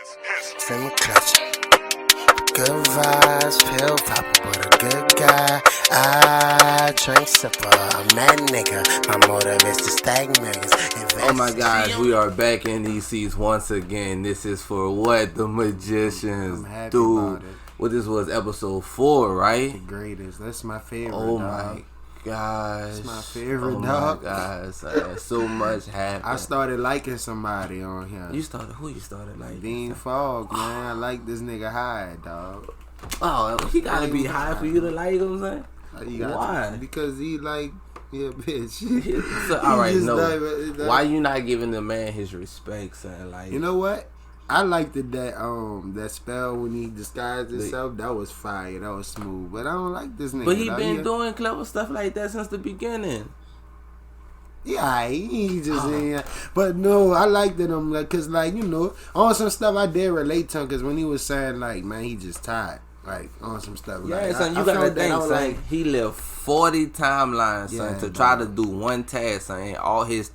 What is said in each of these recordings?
Send me clutch. Good vibes, pill popper, but a good guy. I drink sipper, I'm that nigga. My motive is to stack millions. Oh my gosh, we are back in these seats once again. This is for What the Magicians Do. Well, this was episode 4, right? The greatest. That's my favorite. Oh dog. my gosh. That's my favorite, oh dog. Oh my gosh. So much happened. I started liking somebody on here. Who you started liking? Dean Fogg, man. I like this nigga high, dog. Oh, he gotta be high for you to like him, man? Why? Because he like, yeah, bitch. So, alright, no. Why you not giving the man his respect, son? Like, you know what? I liked that spell when he disguised himself. That was fire. That was smooth. But I don't like this nigga. But he been doing clever stuff like that since the beginning. Yeah, he just but no, I liked it. Cause like you know, on some stuff I did relate to him. Cause when he was saying like, man, he just tired. Like on some stuff. Yeah, like, son, you gotta think, son. Like, he lived 40 timelines, son, to try to do one task, son. And all his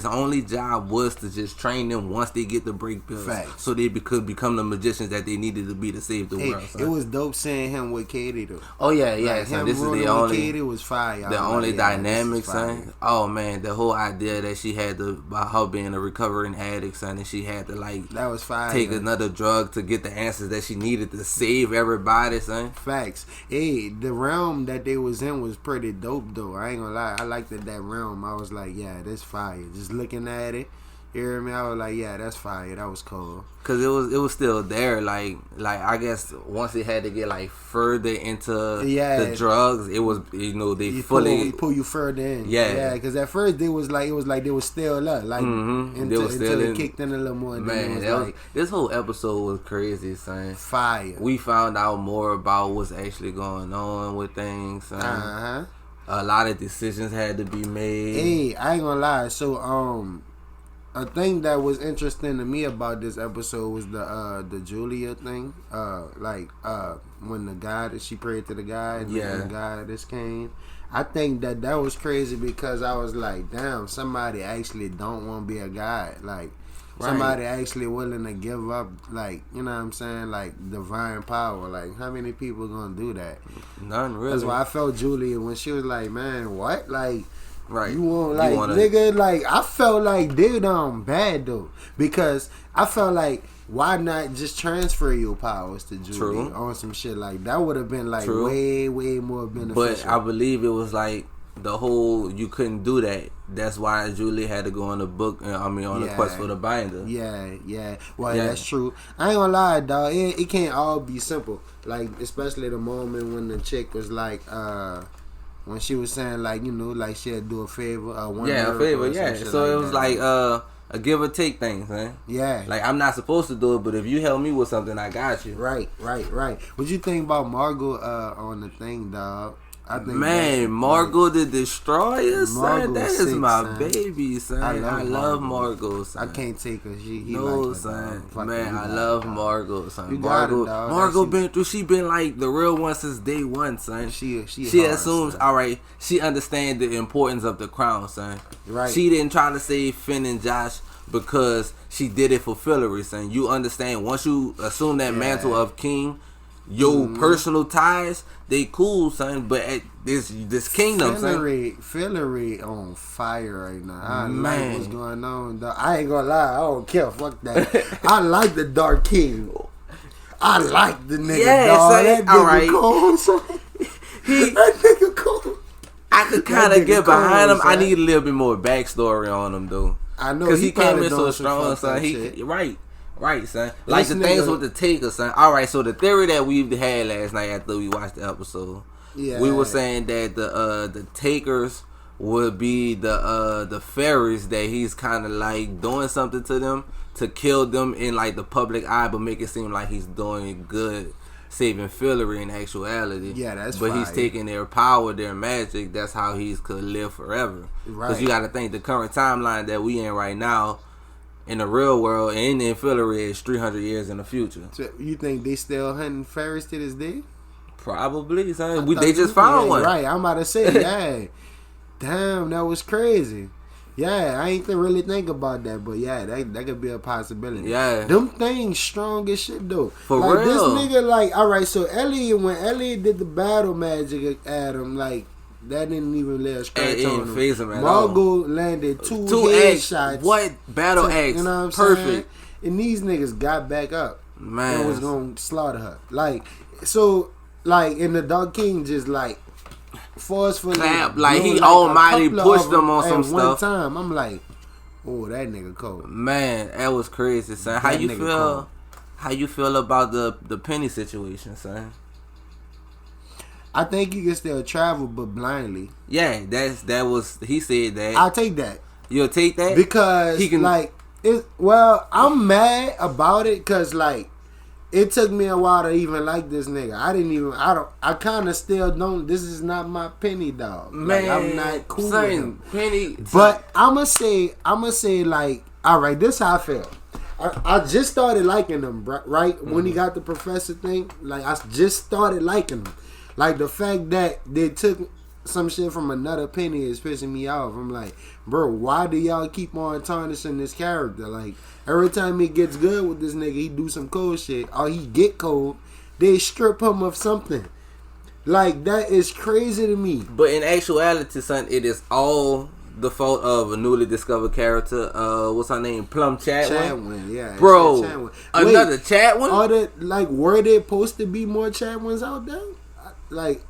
only job was to just train them once they get the break pills, so they could become the magicians that they needed to be to save the world. Son. It was dope seeing him with Katie though. Oh yeah, like, son. This is the only. Katie was fire. The only dynamic, son. Oh man, the whole idea that she had to about her being a recovering addict, son, and she had to like that was fire. Take another drug to get the answers that she needed to save everybody, son. Facts. Hey, the realm that they was in was pretty dope though. I ain't gonna lie. I liked that realm. I was like, yeah, that's fire. Just looking at it, you hear me? I was like, yeah, that's fire. That was cool. Cause it was still there. Like I guess once it had to get like further into the drugs, it was they fully pull you further in. Yeah. Cause at first it was like they was still up, like until it kicked in a little more. Man, this whole episode was crazy, son. Fire. We found out more about what's actually going on with things, son. A lot of decisions had to be made. Hey, I ain't gonna lie. So a thing that was interesting to me about this episode was the Julia thing. When the guy that she prayed to the guy, and the guy this came. I think that was crazy because I was like, damn, somebody actually don't want to be a guy. Like somebody actually willing to give up, like, you know what I'm saying, like divine power. Like how many people gonna do that? None really. That's why I felt Julia when she was like, man, what? Like. Right. You want nigga, like I felt like they done bad though. Because I felt like why not just transfer your powers to Julie on some shit like that would have been like way more beneficial. But I believe it was like the whole you couldn't do that. That's why Julie had to go on the book. On the quest for the binder. Yeah. Well, that's true. I ain't gonna lie, dog. It can't all be simple. Like especially the moment when the chick was like, when she was saying like like she'd do a favor, a favor, So it was like a give or take thing, man. Yeah. Like I'm not supposed to do it, but if you help me with something, I got you. Right. What you think about Margot on the thing, dog? I think Margot the Destroyer, son. That is my son. Baby, son. I love Margot, son. I can't take her. Son. Man, I love Margot, son. Margot been through. She been like the real one since day one, son. She assumes, all right. She understands the importance of the crown, son. Right. She didn't try to save Finn and Josh because she did it for fillery, son. You understand? Once you assume that mantle of king. Your personal ties, they cool, son. But at this kingdom, Fillery on fire right now. I like what's going on, dog. I ain't gonna lie, I don't care. Fuck that. I like the Dark King. I like the nigga, dog. Son, that nigga cool, son. That nigga cool. I could kind of get behind him. Son. I need a little bit more backstory on him, though. I know because he came in so strong, son. Right, son. Like the things with the Taker, son. All right, so the theory that we had last night after we watched the episode, we were saying that the Takers would be the fairies that he's kind of like doing something to them to kill them in like the public eye, but make it seem like he's doing good, saving Fillery in actuality. Yeah, that's but fire. He's taking their power, their magic. That's how he could live forever. Right. Because you got to think the current timeline that we in right now. In the real world, and in Fillery is 300 years in the future. So you think they still hunting fairies to this day? Probably, son. They just found one. Right, I'm about to say, yeah. Damn, that was crazy. Yeah, I ain't really think about that, but yeah, that could be a possibility. Yeah. Them things strong as shit, though. For like, real. This nigga, like, alright, so when Elliot did the battle magic at him, like, that didn't even lay a scratch on him. Phase him at Margot all. landed two headshots. What? Battle axe. You know what I'm Perfect. saying? And these niggas got back up. Man. And was gonna slaughter her. Like, so, like, and the Dog King just, like, forcefully clap, like he almighty pushed them on some stuff. One time, I'm like, oh, that nigga cold. Man, that was crazy, son. How you feel? Cold. How you feel about the Penny situation, son? I think he can still travel, but blindly. Yeah, that was he said that. I'll take that. You'll take that because he can like it. Well, I'm mad about it because like it took me a while to even like this nigga. I kind of still don't. This is not my Penny dog. Man, like, I'm not cool with him. Penny, but I'ma say like, all right, this how I feel. I just started liking him, right? Mm-hmm. When he got the professor thing, like I just started liking him. Like the fact that they took some shit from another Penny is pissing me off. I'm like, bro, why do y'all keep on tarnishing this character? Like every time he gets good with this nigga, he do some cold shit, or he get cold, they strip him of something. Like that is crazy to me. But in actuality, son, it is all the fault of a newly discovered character. What's her name? Plum Chatwin. Chatwin, yeah, bro. Chatwin. Another Chatwin. Are there, like, were there supposed to be more Chatwins out there? Like,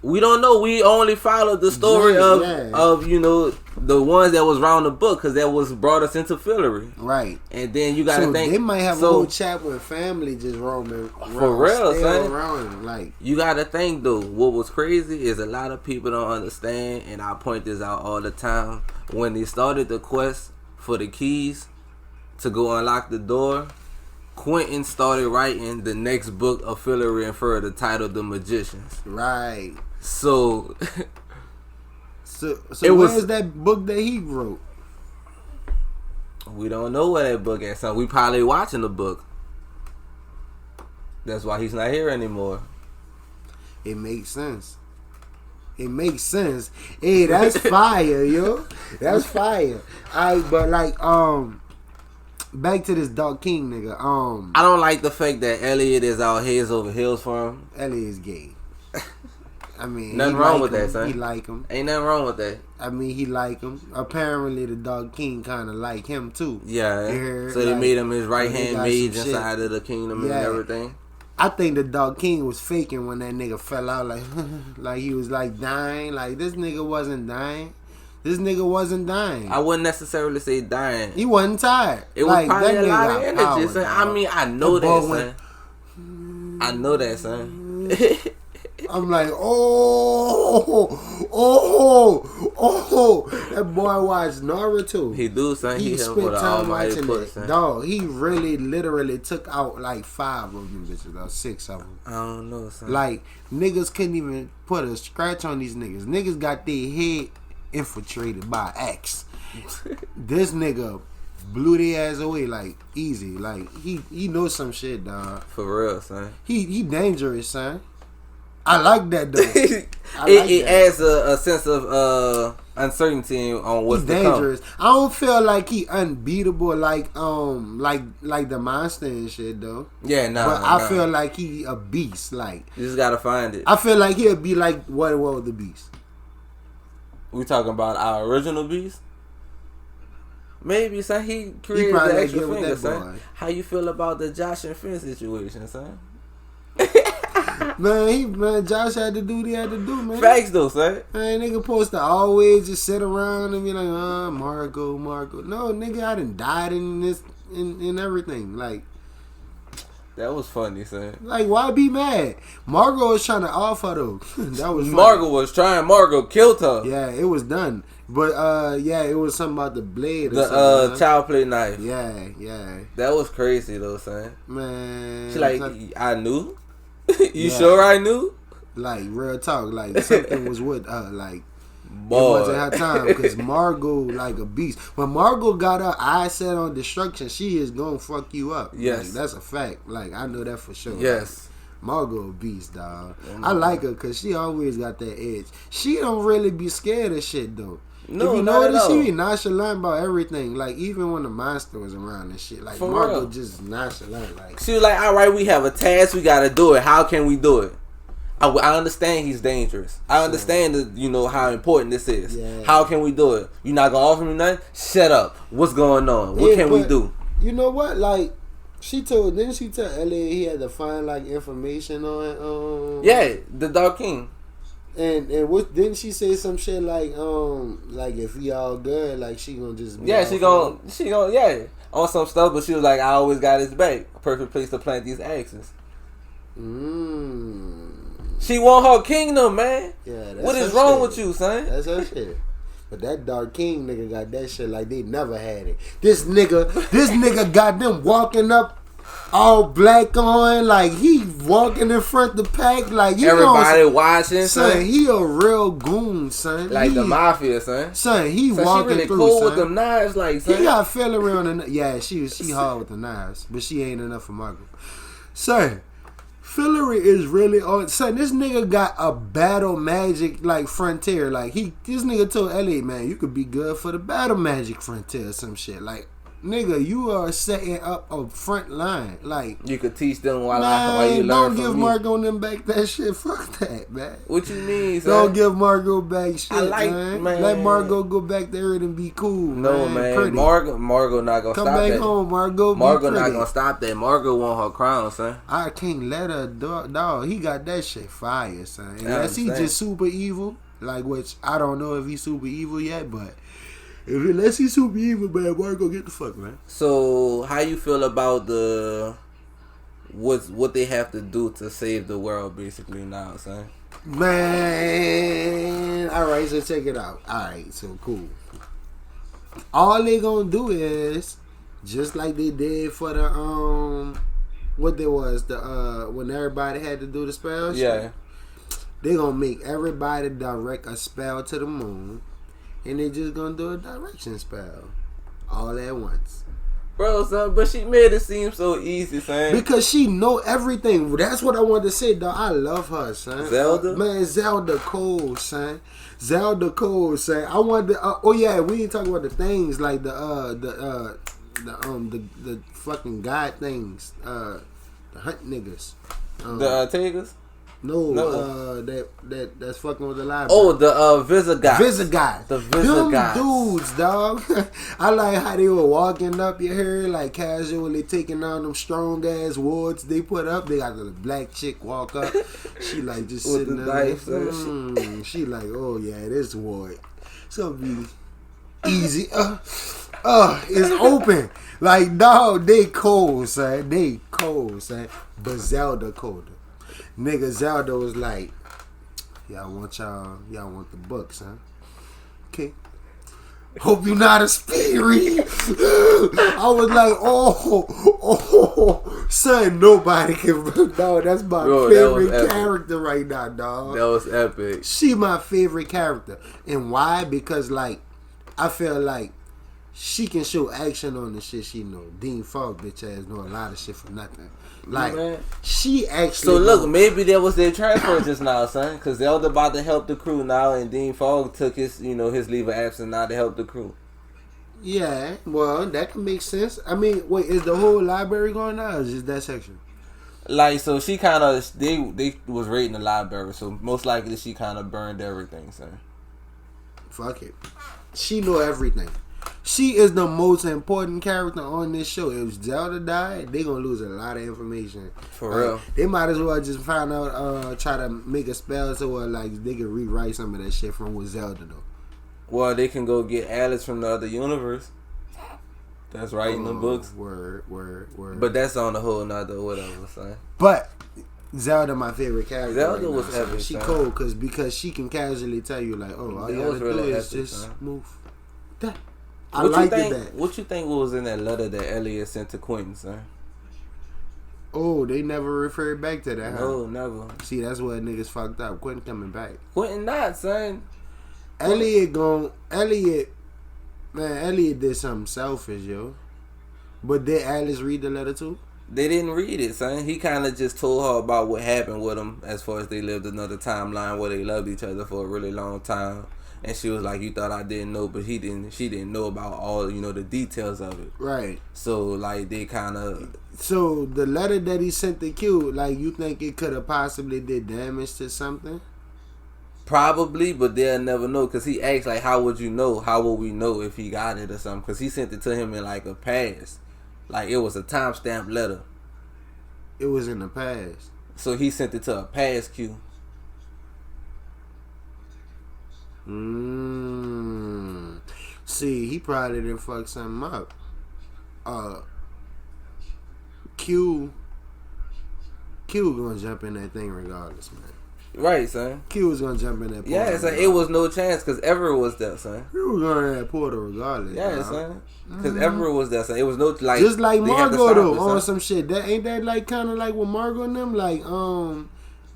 we don't know. We only followed the story of you know the ones that was around the book because that was brought us into Fillory, right? And then you gotta think they might have a whole Chatwin family just roaming for real, son. Around, like you gotta think though. What was crazy is a lot of people don't understand, and I point this out all the time. When they started the quest for the keys to go unlock the door, Quentin started writing the next book of Fillory and Further, titled The Magicians. Right. So where's that book that he wrote? We don't know where that book is. So we probably watching the book. That's why he's not here anymore. It makes sense. It makes sense. Hey, that's fire, yo. That's fire. But like back to this Dog King nigga. I don't like the fact that Elliot is out heads over heels for him. Elliot is gay. I mean, nothing wrong with that, son. He like him. Ain't nothing wrong with that. I mean, he like him. Apparently, the Dog King kind of like him too. Yeah. So they made him his right hand mage inside of the kingdom and everything. I think the Dog King was faking when that nigga fell out, like, like he was like dying. Like this nigga wasn't dying. This nigga wasn't dying. I wouldn't necessarily say dying. He wasn't tired. It was like, probably a lot of energy, son. I mean, I know that, son. I know that, son. I'm like, that boy watched Naruto. He do, son. He spent time watching it. Dog, he really, literally took out like 5 of them bitches, or 6 of them. I don't know, son. Like, niggas couldn't even put a scratch on these niggas. Niggas got their head infiltrated by axe. This nigga blew their ass away like easy. Like he knows some shit, dog. For real, son. He dangerous, son. I like that though. It adds a sense of uncertainty on what's dangerous. I don't feel like he unbeatable like the monster and shit though. Yeah, no. But I feel like he a beast. Like you just gotta find it. I feel like he'll be like what was the beast. We talking about our original beast? Maybe, son. He created the extra finger, son. How you feel about the Josh and Finn situation, son? Man, Josh had to do what he had to do, man. Facts though, son. Man, nigga supposed to always just sit around and be like, Marco. No, nigga, I done died in this, in everything. Like, that was funny, son. Like, why be mad? Margot was trying to off her though. That was funny. Margot killed her. Yeah, it was done. But it was something about the blade. The child play knife. Yeah. That was crazy though, son. Man, she like, I knew. You sure I knew? Like real talk. Like something was with her. Like. Boy. It wasn't her time because Margot like a beast. When Margot got her eye set on destruction, she is gonna fuck you up. Yes, like, that's a fact. Like I know that for sure. Yes, like, Margot a beast, dog. I like her because she always got that edge. She don't really be scared of shit though. No, if you not notice, at all. she be nonchalant about everything. Like even when the monster was around and shit, like Margot just nonchalant. Like she was like, "All right, we have a task. We gotta do it. How can we do it?" I understand he's dangerous. I understand that, how important this is. Yeah. How can we do it? You not gonna offer me nothing? Shut up. What's going on? What can we do? You know what? Like didn't she tell Elliot he had to find like information on the Dark King. And what didn't she say some shit like if we all good, like she gonna just she gonna on some stuff, but she was like, I always got his back. Perfect place to plant these axes. She want her kingdom, man. Yeah, what is wrong with you, son? That's her shit. But that Dark King nigga got that shit like they never had it. This nigga got them walking up all black on, like he walking in front of the pack, like everybody watching, son. He a real goon, son. Like the mafia, son. Son, he walking she really through, cool son. with them knives, like son. He got feel around she hard with the knives, but she ain't enough for Margot. Son, Fillery is really on. Son, this nigga got a battle magic like frontier. Like this nigga told Elliot, man, you could be good for the battle magic frontier or some shit. Like, nigga, you are setting up a front line. Like, you could teach them while you learn don't from give me. Margot them back that shit. Fuck that, man. What you mean, son? Don't give Margot back shit, I like, man. Man. Let Margot go back there and be cool. No, man. Margot not gonna come stop back that. home, Margot. Margot not gonna stop that. Margot want her crown, son. I can't let her dog. He got that shit fire, son. Unless he just super evil, like, which I don't know if he's super evil yet, but unless he's super evil, man, Margot, get the fuck, man. So how you feel about what they have to do to save the world, basically now, son? Man, all right, so check it out. All right, so cool. All they gonna do is just like they did for the what there was when everybody had to do the spell. Yeah, they gonna make everybody direct a spell to the moon, and they just gonna do a direction spell all at once. Bro, son, but she made it seem so easy, son. Because she know everything. That's what I wanted to say, dog. I love her, son. Zelda? Man, Zelda Cole, son. Zelda Cole, son. I wanted to, we didn't talk about the things like the fucking god things. The hunt niggas. The tigers? No. That's fucking with the library. Oh, the Visigoths. Visigoths. The Visigoths. Them dudes, dog. I like how they were walking up your hair, like casually taking down them strong ass wards they put up. They got the black chick walk up. She like just sitting there. She like, oh yeah, this ward. It's gonna be easy. It's open. Like, dog, they cold, son. But Zelda colder. Nigga, Zelda was like, y'all want the books, huh? Okay. Hope you not a speed read. I was like, son, nobody can. Dog, that's my favorite character right now, dog. That was epic. She my favorite character. And why? Because, like, I feel like she can show action on the shit she know. Dean Fogg, bitch ass, know a lot of shit for nothing. Like, she actually... So, look, maybe that was their transfer just now, son. Because Zelda about to help the crew now, and Dean Fogg took his leave of absence now to help the crew. Yeah, well, that can make sense. I mean, wait, is the whole library going now, or is just that section? Like, so she kind of... They was raiding the library, so most likely she kind of burned everything, son. Fuck it. She know everything. She is the most important character on this show. If Zelda died, they gonna lose a lot of information. For real. They might as well just find out, try to make a spell so like they can rewrite some of that shit from with Zelda though. Well, they can go get Alice from the other universe. That's writing the books. Word. But that's on a whole nother whatever, son. But Zelda, my favorite character. Zelda was epic. She cool because she can casually tell you like, all you gotta do is just move. That. What you think was in that letter that Elliot sent to Quentin, son? Oh, they never referred back to that, huh? No, never. See, that's what niggas fucked up. Quentin coming back. Quentin not, son. Elliot did something selfish, yo. But did Alice read the letter too? They didn't read it, son. He kind of just told her about what happened with them as far as they lived another timeline where they loved each other for a really long time. And she was like, you thought I didn't know, but she didn't know about all, the details of it. Right. So, like, they kind of... So, the letter that he sent to Q, like, you think it could have possibly did damage to something? Probably, but they'll never know. Because he asked, like, how would you know? How would we know if he got it or something? Because he sent it to him in, like, a past. Like, it was a timestamp letter. It was in the past. So, he sent it to a past Q. See, he probably didn't fuck something up. Q gonna jump in that thing regardless, man. Right, son. Q was gonna jump in that portal. Yeah, son. It was no chance because Everett was there, son. Q was gonna have that portal regardless. Yeah, son. Because Everett was there, son. It was no like. Just like Margot though, on son. some shit. That ain't that like kind of like with Margot and them, like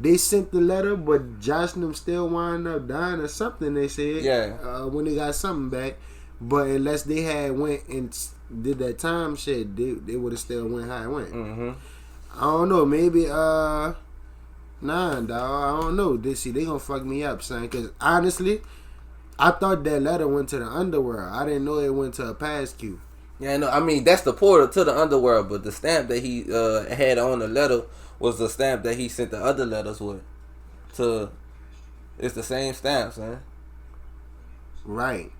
they sent the letter, but Josh and them still wind up dying or something. They said, yeah, when they got something back, but unless they had went and did that time shit, they would have still went how it went. Mm-hmm. I don't know, maybe nah, dawg, I don't know. They gonna fuck me up, son. Because honestly, I thought that letter went to the underworld. I didn't know it went to a past Q. Yeah, no, I mean that's the portal to the underworld, but the stamp that he had on the letter was the stamp that he sent the other letters with. It's the same stamp, son. Right.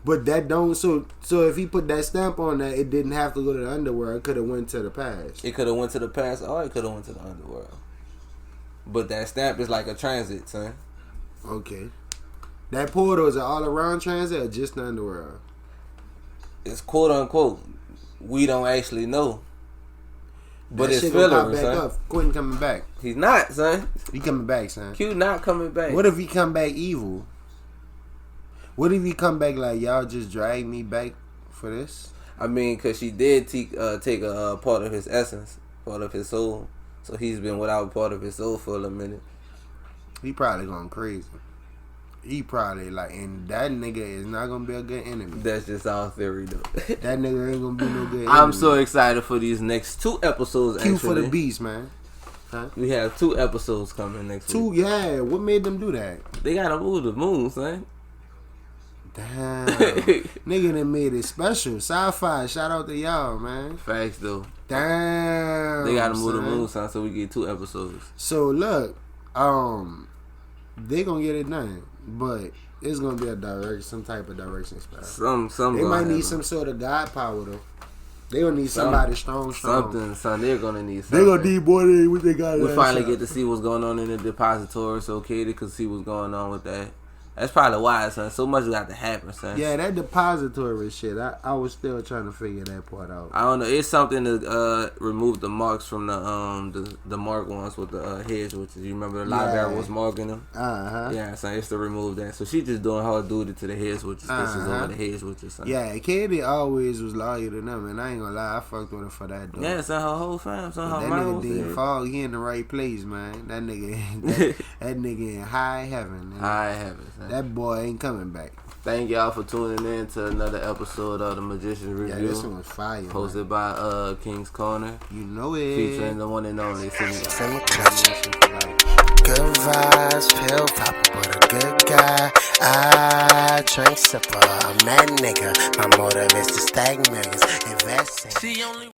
But that don't so if he put that stamp on that, it didn't have to go to the underworld. It could have went to the past. It could have went to the past, or it could have went to the underworld. But that stamp is like a transit, son. Okay. That portal is an all around transit or just the underworld? It's quote unquote. We don't actually know. But that it's filler, son. Up. Quentin coming back. He's not, son. He coming back, son. Q not coming back. What if he come back evil? What if he come back like, y'all just drag me back for this? I mean, because she did take a part of his essence, part of his soul. So he's been without part of his soul for a minute. He probably going crazy. He probably like, and that nigga is not gonna be a good enemy. That's just our theory, though. That nigga ain't gonna be no good enemy. I'm so excited for these next 2 episodes. Q for the beast, man. Huh? We have 2 episodes coming next week. 2, yeah. What made them do that? They gotta move the moon, son. Damn. Nigga done made it special. S.5, shout out to y'all, man. Facts, though. Damn. They gotta move the moon, son, so we get 2 episodes. So look, they gonna get it done. But it's gonna be some type of direction spell. They might need some sort of God power though. They gonna need somebody strong. Something, son. They're gonna need something. They gonna need more than what they got. We finally get to see what's going on in the depository, so Katie could see what's going on with that. That's probably why, son. So much got to happen, son. Yeah, that depository shit. I was still trying to figure that part out. I don't know. It's something to remove the marks from the mark ones with the heads, which is, you remember the library was marking them. Yeah, son. It's to remove that. So she just doing her duty to the heads, which is over the heads, which is son. Yeah, Katie always was loyal to them, and I ain't gonna lie, I fucked with her for that. Though. Yeah, son. Her whole fam, son. Her that mom nigga didn't fall. He in the right place, man. That nigga, that nigga in high heaven. Man. High heaven, son. That boy ain't coming back. Thank y'all for tuning in to another episode of the Magician's Review. Yeah, this one was fire. Hosted by King's Corner. You know it. Featuring the one and only Soooo. Good vibes, pill popper, but a good guy. I drink sipper, I'm that nigga. My motive is to stack millions, invest in.